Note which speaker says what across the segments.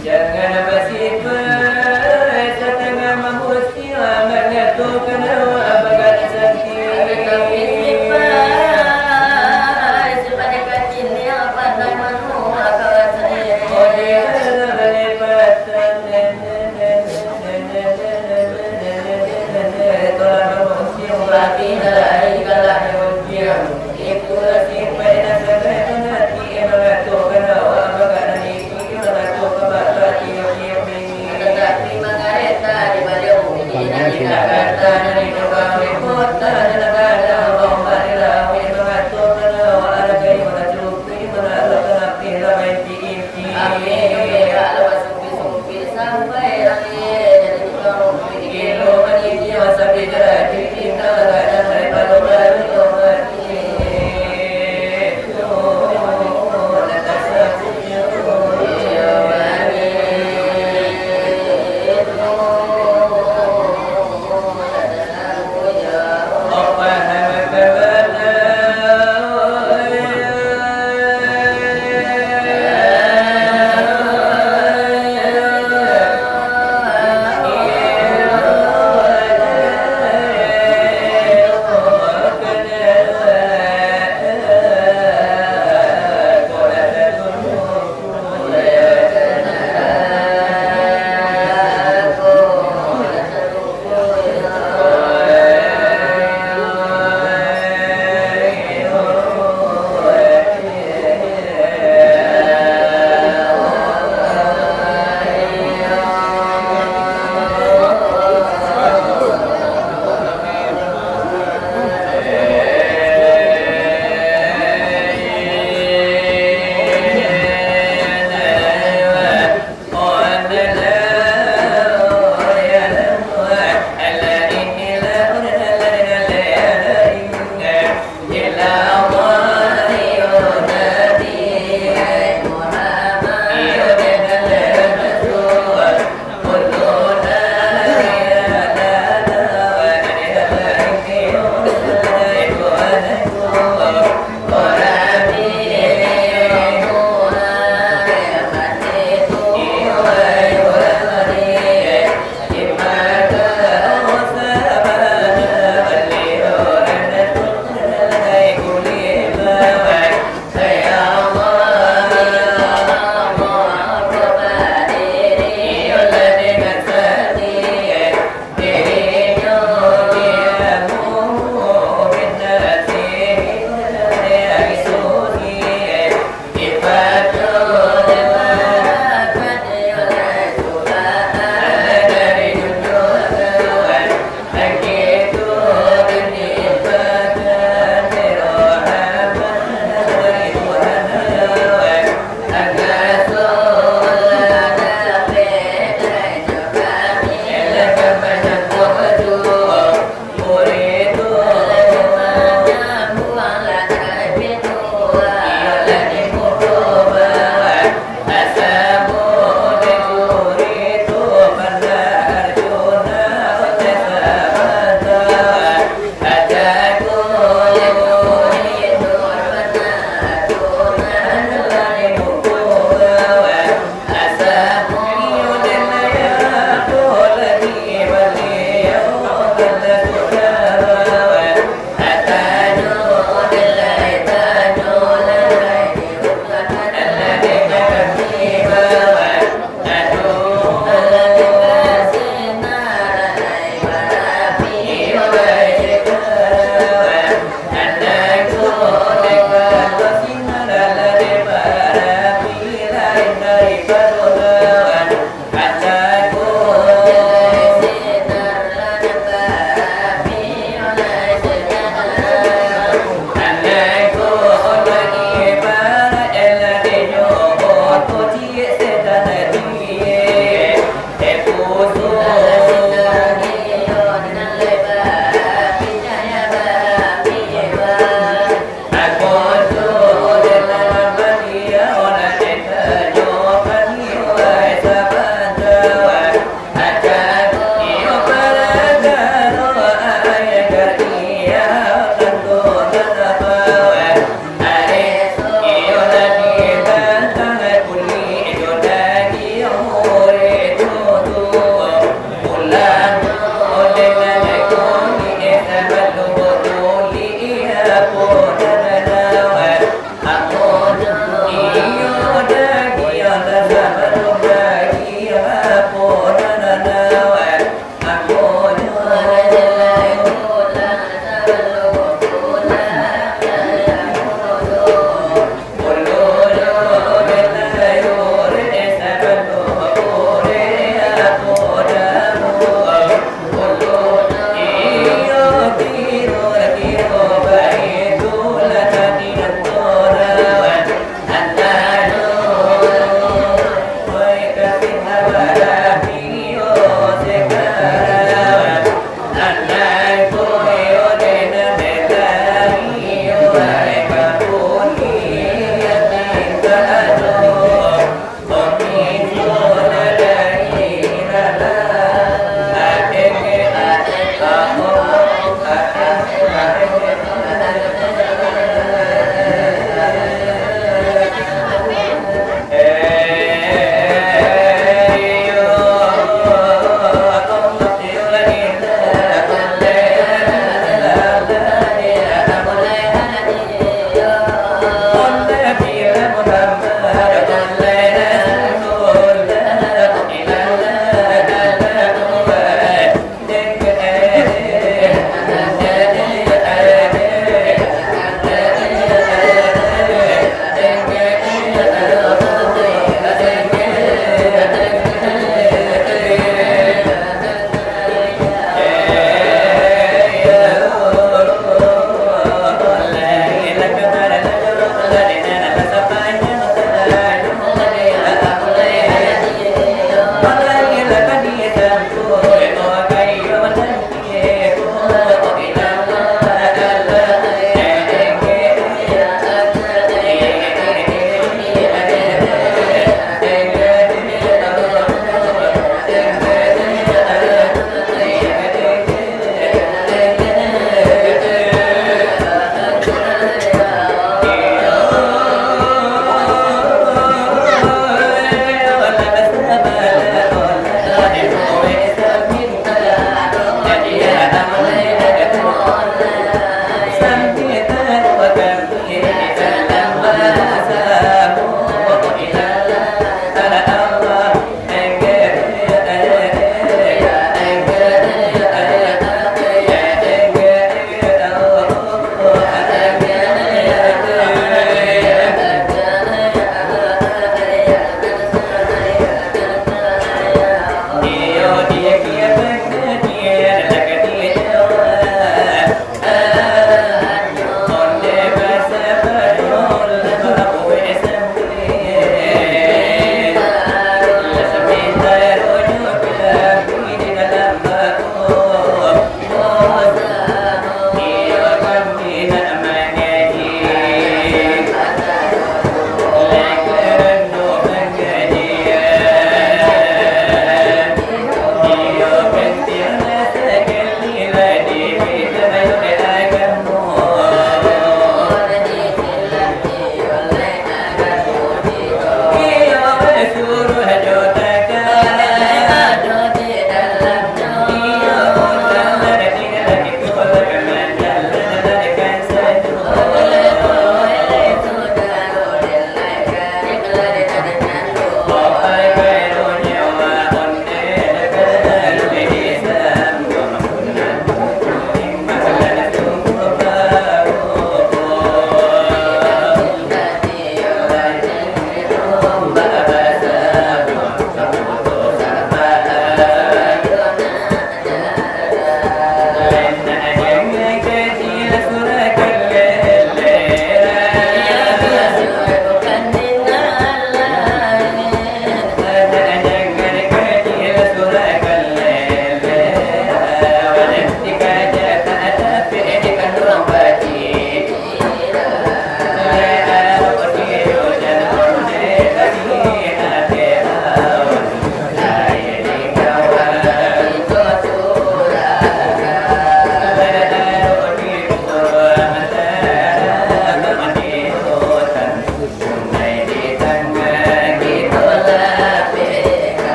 Speaker 1: Jangan bersifat setengah manusia menyatukan bagat sakti.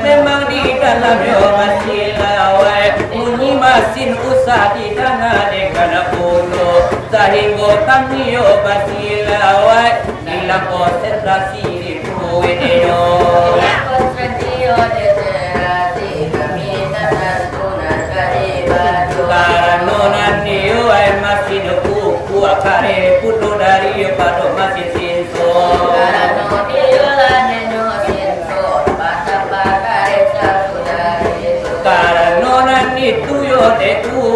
Speaker 1: memang di dalam masih lawai bunyi masin usah di tangan dengan puluh sehingga kami masih lawai dalam konsentrasi di puenyo karena nanti masih buku kare putu dari pada masih sinso karena nanti tuyo deku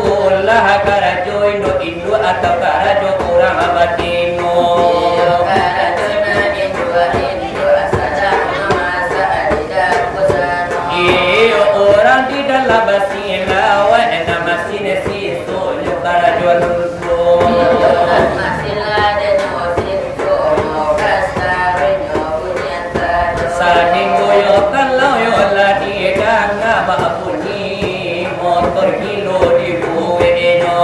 Speaker 1: lah karajo indo atau karajo kurang abatino iyo orang di dalam basila wa ena masine siso yo karajo lulso sahingo yo kalau yo lagi ganga mapuni motor kilo di buenyo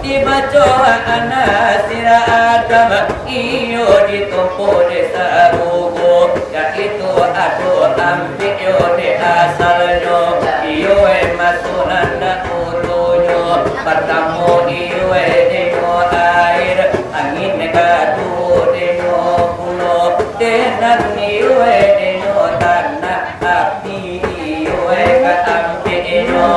Speaker 1: dibaca anasira agama iyo ditumpu desa rugo yaitu adu ampi yo de asalnya iyo masunan dan utunya pertama iyo deno air angin kadu deno pulo denan iyo deno tanah api iyo katampi deno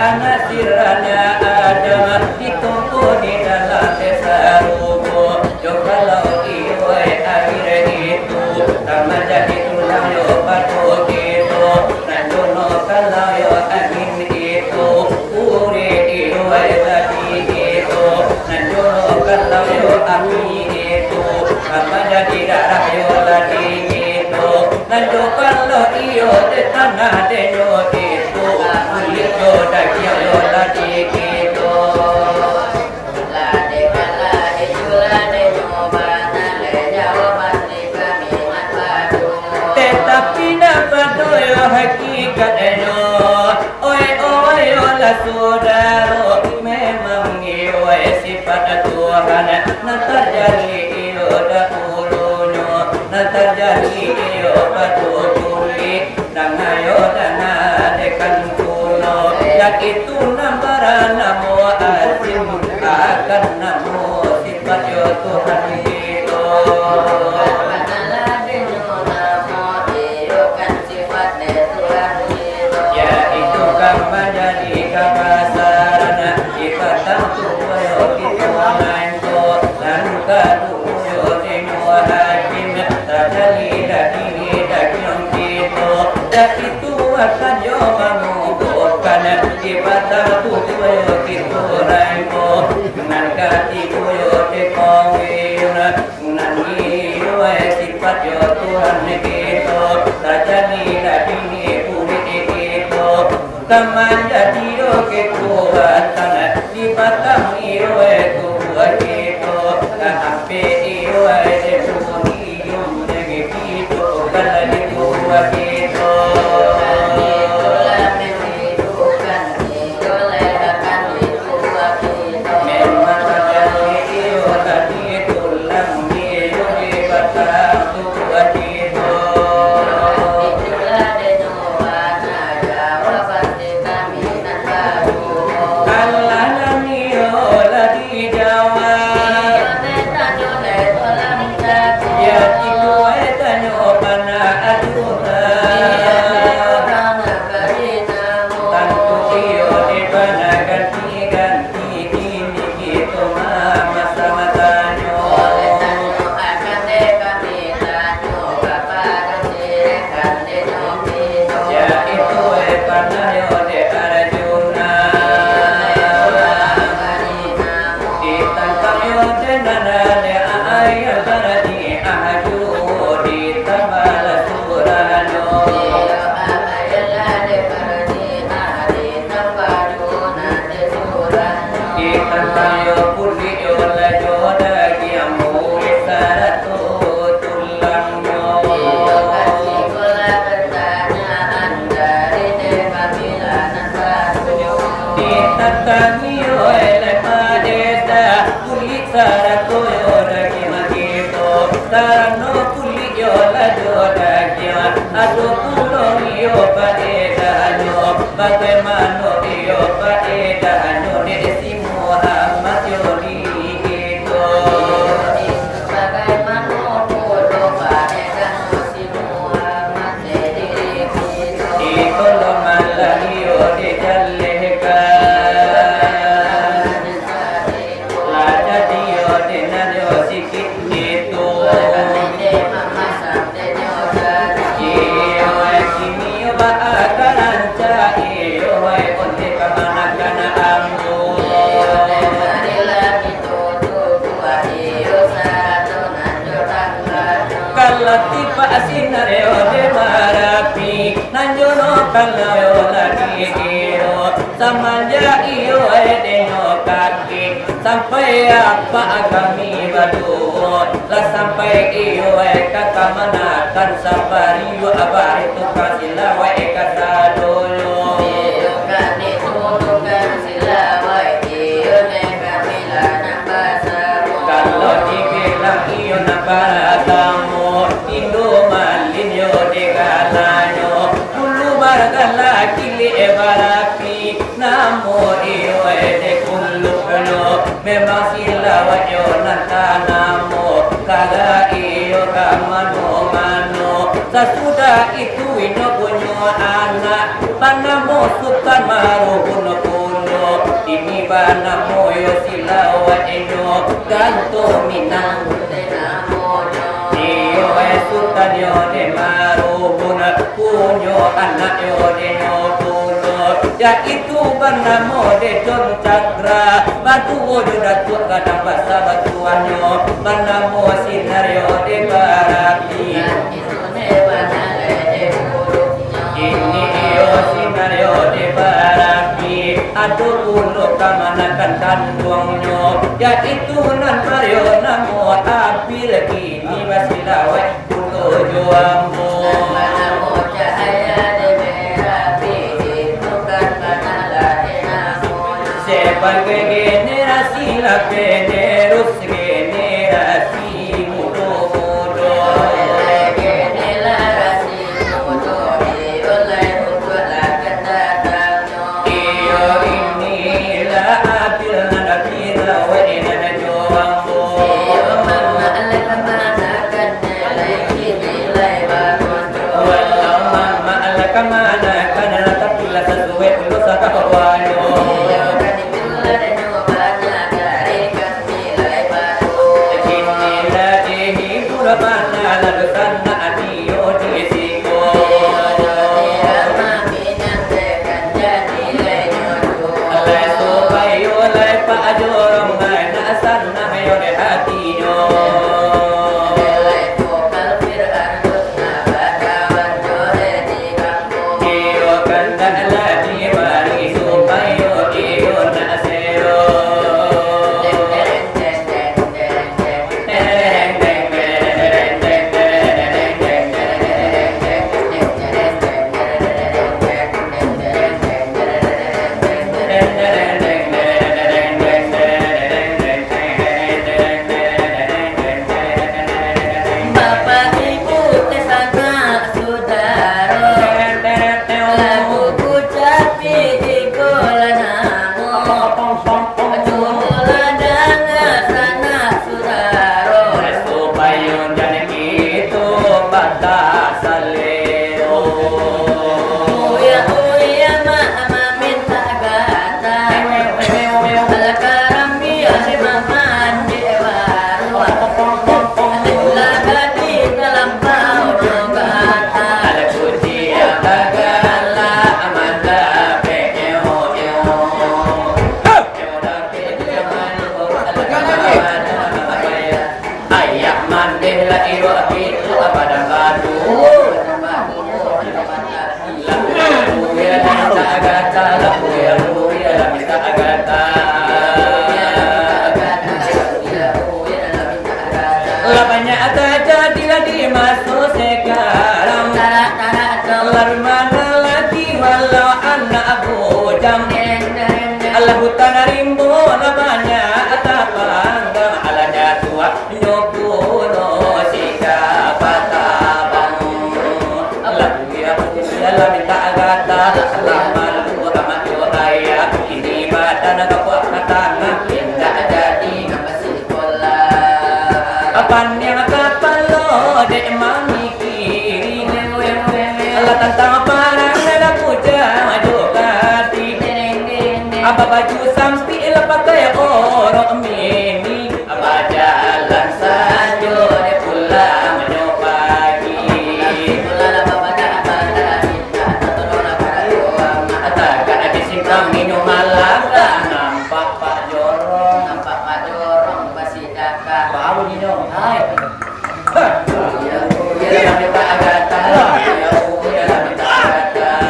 Speaker 1: anasirana Adam ditumpu di dalam desa rugo jo kalau iyo akhir itu sama jadi tulang yo patu gitu nandono kalau yo angin itu ure iyo tadi itu nandono kalau yo api itu sama jadi darah yo tadi gitu nando kalau iyo di tanah denyo itu kulit yo daging yo tadi gitu tetapi dapat yo hakikatnya oi la saudara memang iyo sifat Tuhan natarjali iyo dahulunya natarjali iyo patu tuli dan ayo dana dekan kuno yak itu nambara namo asim akan namo sifat yo Tuhan itu ya itu kan menjadi kabasaran ibatan tuyo kita nanto dan kaduyo demo hakim terjadi daging kita dan itu akan yo menguburkan ibatan tuyo kita nanto nan katiyo dekongin nan iyo sifat yo Tuhan kita terjadi daging taman jadi yo kekuatan di batang iyo kuat itu sampai iyo sepuni yo nege itu kalau di kuat itu memang jadi iyo tadi tulang iyo di batang kuat itu bagaimana iyo paedahanyo si Muhammad yoli itu bagaimana bodoh paedahanyo si Muhammad jadi itu lo malah iyo dijalehkan lah jadi yo denan yo sikit itu tiba asinar yo de marapi nanjono kalayo lagi iyo samanja iyo de no kaki sampai apa kami badu lah sampai iyo kata manakan sabari wa abari tu kasila wa kata dulu iyo kan itu kan sila wa iyo nekatila nambasa kalau dibilang iyo nambatamu indo malin yo degalanyo kulu bargala kili ebarapi namo iyo de kulu memang sila wajo nantanamo kala iyo kamano sesudah itu ino punyo anak panamo sukan maru kuno ini banamo yo sila wajo ganto minang iyo sukan yo de maru punyo anak yo de ya itu banamo de John Cakra batu wujud datuk kadang bahasa batuannya banamo sinario de barati ini iyo sinario de barati aduh puluh kamanakan kandungnya ya itu nan mario namo api lagi ini masih lawat untuk juammu sebagai generasi la penerus generasi mudo-mudo generasi mudo oleh untuk la kata-katanya iyo inilah abil nadabila wa inana joambo iyo mama alakamanakan nilai nilai bakontrol walau mama alakamanakan natapila sesuai puluh sakawano Allah hutan rimbo namanya atapangga ala jatua nyokuno sika patabang Allah ya Allah minta agata Allah malu amat ayah ini badan kapuak katana minta jadi kapasi sekolah kapan yang kapan lo dek mami kiri Allah tantang parang nada puja maju apa baju sampai pakai orang mini apa jalan saja de pulang pagi pulang pada minta tolong pada doang atakan ada simpang minum malam nampak Pak Jorong masih dakar bau ni dong hai ya minta agata ya minta agata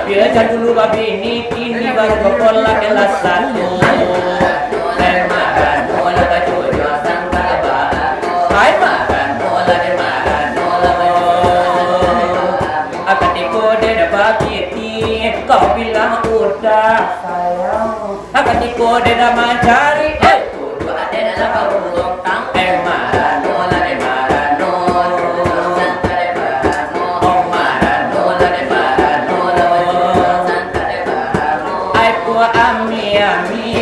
Speaker 1: Biasa dulu babi ini kini baru berkolak kelas 1. Makan bola kecujo sangka abang. Hai makan bola de makan bola. Akan dikode de bakiti. Kau bilang udah sayang. Akan dikode de mencari. Kudu ada dalam kau lontang. Makan bola de makan bola. Sangka de makan bola. Makan bola de makan bola. Sangka de makan bola. Ai puah ami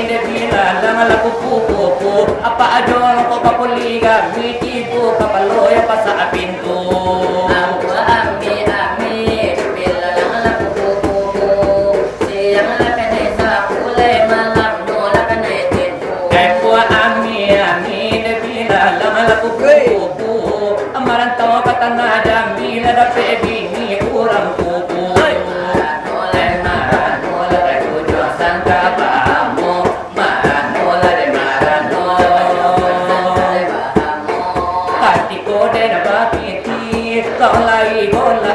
Speaker 1: de bilang la kupu-kupu. Apa ajol kau kapuliga mitipu kapaloy pa sa pintu. Aku ami bilang la kupu-kupu. Siang la kanesa kulay malam no la kanaitintu. Aku ami de bilang la kupu-kupu. Amaran tawa katana dami la dape bini kurang kupu. Kau lagi bola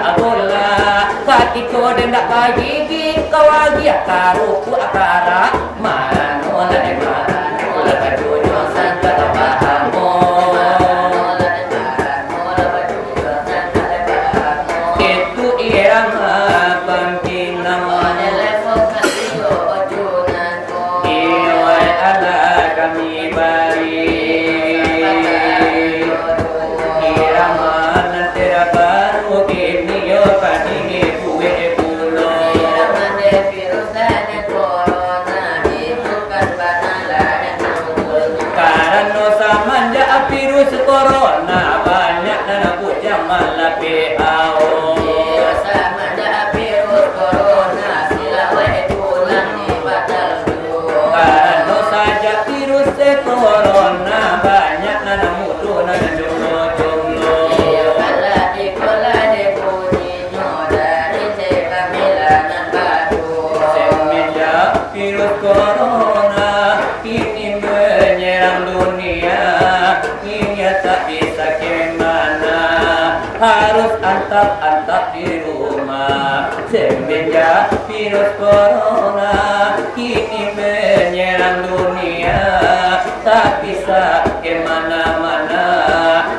Speaker 1: Katiko dan tak pagi kau lagi akaruku akara Manola de manola kajujo santa tapahamo Manola de manola kajujo santa tapahamo Itu irama pangkinam Onelepo kasiyo ojunanko Iyoy ala kami bari Irama baru kini yo padini kue pulo. Irama virus dan corona itu kan banala dan karena samanja virus corona banyak dan bujang malah WHO. Samanja virus corona sila wae pulang di batal dulu. Karena saja virus corona banyak dan mutu dan jomblo. Virus corona kini menyerang dunia, ini tak bisa kemana, harus antap-antap di rumah. Semenjak virus corona kini menyerang dunia, tak bisa kemana-mana,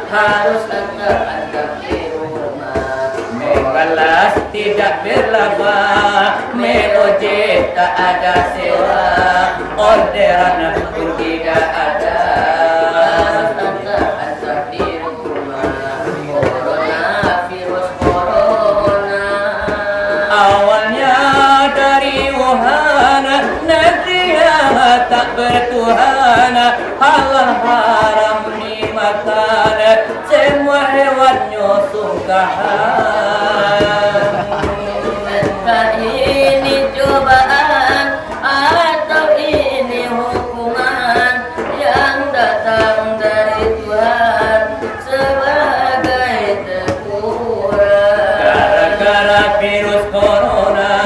Speaker 1: harus antap-antap di rumah. Mengalas tidak berlaba, meloje tak ada sewa, orderan pun tidak ada. Antap-antap di rumah, virus corona. Awalnya dari Wuhan, negeri yang tak bertuhan, halal haram dimakan, semua hewannya sungkahan. Entah ini cobaan atau ini hukuman yang datang dari Tuhan sebagai teguran. Gara-gara virus corona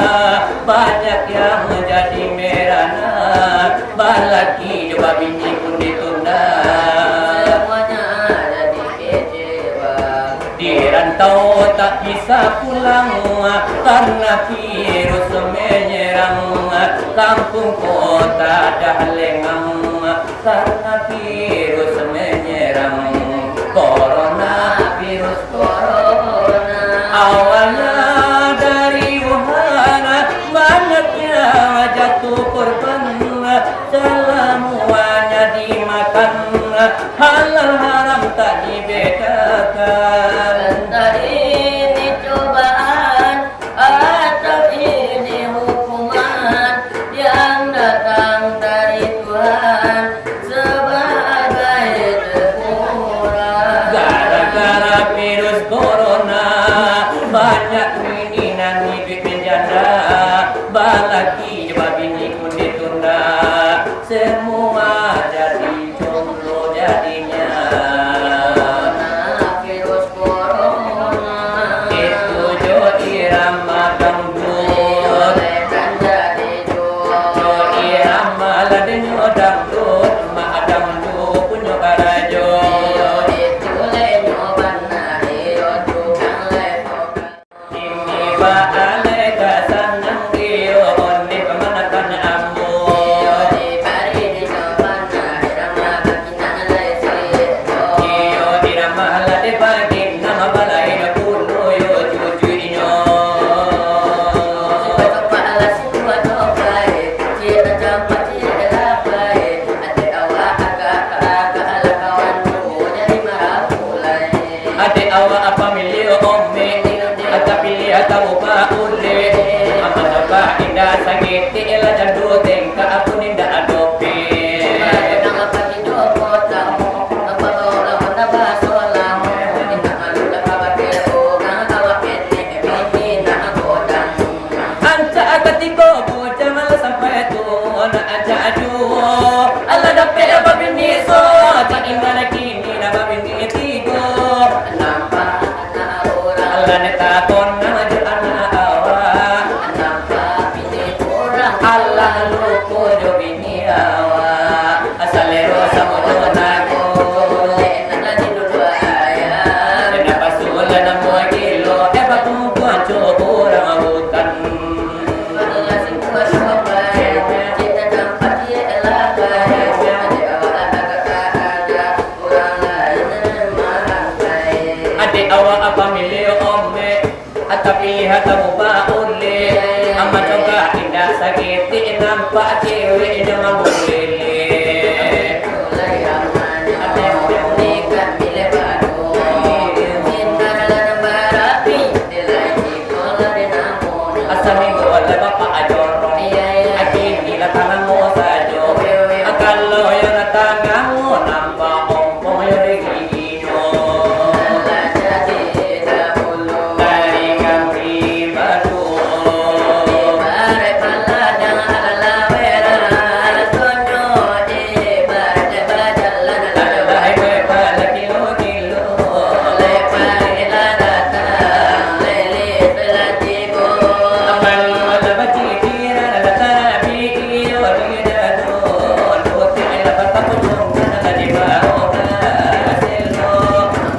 Speaker 1: banyak yang menjadi merana, balaki coba bini pun ditunda. Semuanya jadi kecewa, dirantau tak bisa pulang karena virus menyerang, kampung kota dah lengang karena virus menyerang. Virus corona awalnya dari Wuhan, banyak yang jatuh korban, semuanya dimakan, halal haram tak dibedakan. Entah ini cobaan atau ini hukuman yang datang dari Tuhan sebagai teguran. Gara-gara virus corona banyak mininan hidup menjanda, balaki coba bini pun ditunda, semua jadi jomblo jadinya. Virus corona itu jo irama dangdut, jo irama ladenyo dangdut, ma dangdut punyo karajo. Ini ba aleka sanang sakit ila jadu tengka aku ninda adopi
Speaker 2: nang pagi joko tang apa bola mana basola inna aluda kabake o nang kawaket ne bibi na godang
Speaker 1: anca akatiko bocah mal sampai tu na aja aju Allah dapat babini so tak ingana kini na babini tigo
Speaker 2: nampak anak orang
Speaker 1: Allah neta ton na maju anak awak
Speaker 2: nampak bini orang
Speaker 1: Allah luko jo bini awak asalero samono nago
Speaker 2: boleh nana di dua ayat
Speaker 1: kenapa sulah namo kilo eba kumpuan orang hutan
Speaker 2: Allah sing kuat sobai kita dapat dia elakai ada awak ada orang lain marakai
Speaker 1: adik awak apa milih ome tapi lihat kamu baule ama coba indah sakit nampak cewek jangan boleh
Speaker 2: mulai aman ada nikah milih baru cinta dalam barapi nilai sekolah di namun
Speaker 1: asal minggu oleh bapak ajoro adik gila tanganmu saja kalau yang tanganmu nampak ompong yang digino
Speaker 2: jadi dahulu
Speaker 1: dari kami baru
Speaker 2: bare pala jangan ala wera tonyo bare bajalan
Speaker 1: Hai bebal kilo-kilo
Speaker 2: lepas ila datang lele pelatibo
Speaker 1: amal wala baci kira la tarabi walidado luti ila patapun sana di bawah selo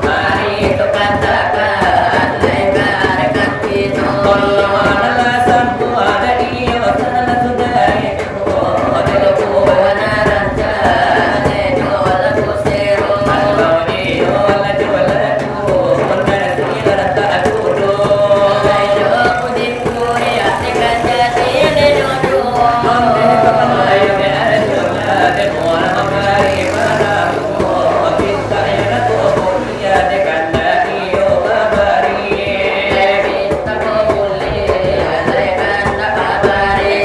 Speaker 2: mari to katakan lebar kantino
Speaker 1: kalau ada sampu ada iyo sana sudah itu ada
Speaker 2: wana raja ne jola kusero
Speaker 1: kalau iyo la jual tu benar sila tak adudo
Speaker 2: ayo kudin kuri ate kanjati ne jojo Kita boleh lekan kabare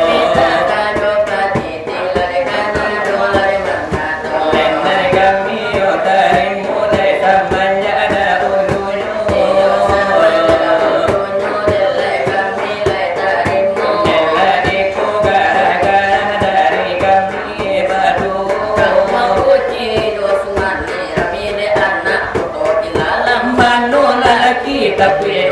Speaker 2: kita kado patiti lekan dolar mangato
Speaker 1: Tapi